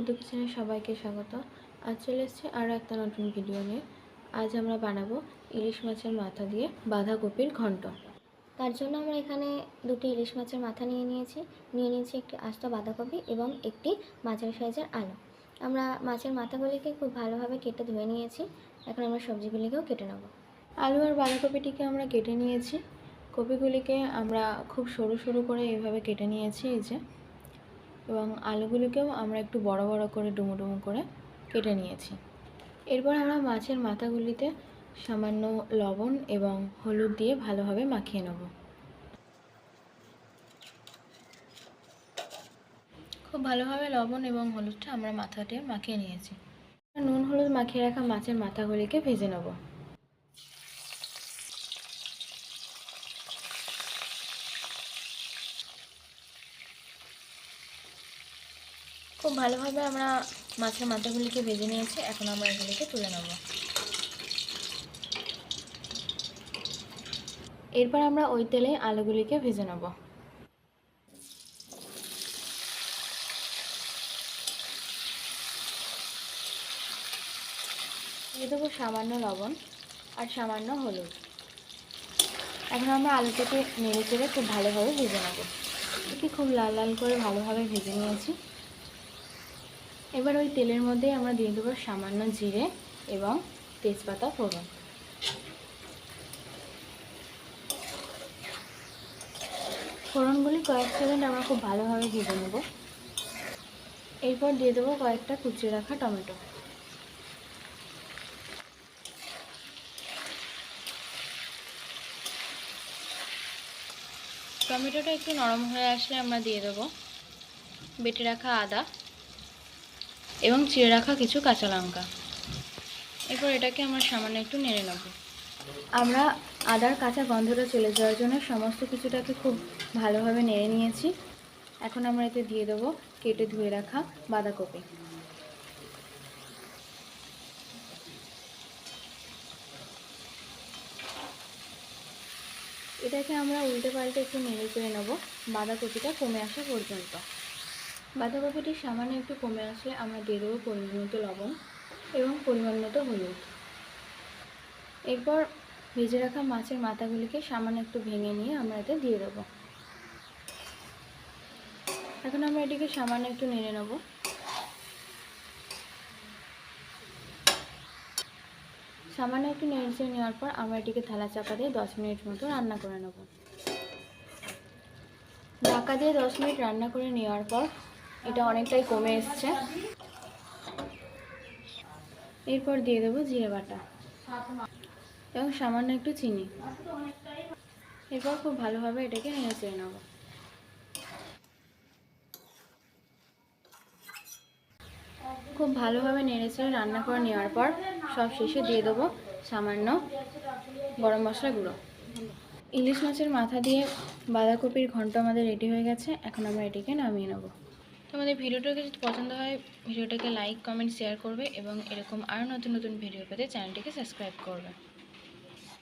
বুদ্ধু কিচেনে সবাইকে স্বাগত। আজ চলে এসেছি আরও একটা নতুন ভিডিও নিয়ে। আজ আমরা বানাবো ইলিশ মাছের মাথা দিয়ে বাঁধাকপির ঘন্ট। তার জন্য আমরা এখানে দুটি ইলিশ মাছের মাথা নিয়ে নিয়েছি একটি আস্ত বাঁধাকপি এবং একটি মাঝারি সাইজের আলু। আমরা মাছের মাথাগুলিকে খুব ভালোভাবে কেটে ধুয়ে নিয়েছি। এখন আমরা সবজিগুলিকেও কেটে নেব। আলু আর বাঁধাকপিটিকে আমরা কেটে নিয়েছি। কপিগুলিকে আমরা খুব সরু সরু করে এইভাবে কেটে নিয়েছি এই যে, এবং আলুগুলিকেও আমরা একটু বড় বড় করে ডুমো ডুমো করে কেটে নিয়েছি। এরপর আমরা মাছের মাথাগুলিতে সামান্য লবণ এবং হলুদ দিয়ে ভালোভাবে মাখিয়ে নেব। খুব ভালোভাবে লবণ এবং হলুদটা আমরা মাথাতে মাখিয়ে নিয়েছি। নুন হলুদ মাখিয়ে রাখা মাছের মাথাগুলিকে ভেজে নেব। খুব ভালোভাবে আমরা মাছের মাথাগুলিকে ভেজে নিয়েছি। এখন আমরা এগুলিকে তুলে নেব। এরপর আমরা ওই তেলে আলুগুলিকে ভেজে নেব। দিয়ে দেবো সামান্য লবণ আর সামান্য হলুদ। এখন আমরা আলুটাকে নেড়ে চেড়ে খুব ভালোভাবে ভেজে নেব। এটি খুব লাল লাল করে ভালোভাবে ভেজে নিয়েছি। এবার ওই তেলের মধ্যেই আমরা দিয়ে দেবো সামান্য জিরে এবং তেজপাতা ফোড়ন। ফোড়নগুলি কয়েক সেকেন্ড আমরা খুব ভালোভাবে ভেজে নেব। এরপর দিয়ে দেবো কয়েকটা কুচিয়ে রাখা টমেটো। টমেটোটা একটু নরম হয়ে আসলে আমরা দিয়ে দেবো বেটে রাখা আদা এবং চিড়ে রাখা কিছু কাঁচা লঙ্কা। এরপর এটাকে আমরা সামান্য একটু নেড়ে নেব। আমরা আদার কাঁচা গন্ধটা চলে যাওয়ার জন্য সমস্ত কিছুটাকে খুব ভালোভাবে নেড়ে নিয়েছি। এখন আমরা এতে দিয়ে দেবো কেটে ধুয়ে রাখা বাঁধাকপি। এটাকে আমরা উল্টে পাল্টে একটু নেড়ে চেড়ে নেব বাঁধাকপিটা কমে আসা পর্যন্ত। বাঁধাকপিটি সামান্য একটু কমে আসলে আমরা দিয়ে দেবো পরিমাণ মতো লবণ এবং পরিমাণ মতো হলুদ। এরপর ভেজে রাখা মাছের মাথাগুলিকে সামান্য একটু ভেঙে নিয়ে আমরা এতে দিয়ে দেবো। এখন আমরা এটিকে সামান্য একটু নেড়ে নেব। সামান্য একটু নেড়ে নেওয়ার পর আমরা এটিকে থালা চাপা দিয়ে 10 মিনিট মতো রান্না করে নেব। ঢাকা দিয়ে 10 মিনিট রান্না করে নেওয়ার পর এটা অনেকটাই কমে এসছে। এরপর দিয়ে দেবো জিরে বাটা এবং সামান্য একটু চিনি। এরপর খুব ভালোভাবে এটাকে নেড়ে চেড়ে নেব। খুব ভালোভাবে নেড়ে চেড়ে রান্না করে নেওয়ার পর সব শেষে দিয়ে দেবো সামান্য গরম মশলা গুঁড়ো। ইলিশ মাছের মাথা দিয়ে বাঁধাকপির ঘন্ট আমাদের রেডি হয়ে গেছে। এখন আমরা এটিকে নামিয়ে নেব। তোমাদের ভিডিওটাকে যদি পছন্দ হয় ভিডিওটাকে লাইক কমেন্ট শেয়ার করবে এবং এরকম আরও নতুন নতুন ভিডিও পেতে চ্যানেলটিকে সাবস্ক্রাইব করবে।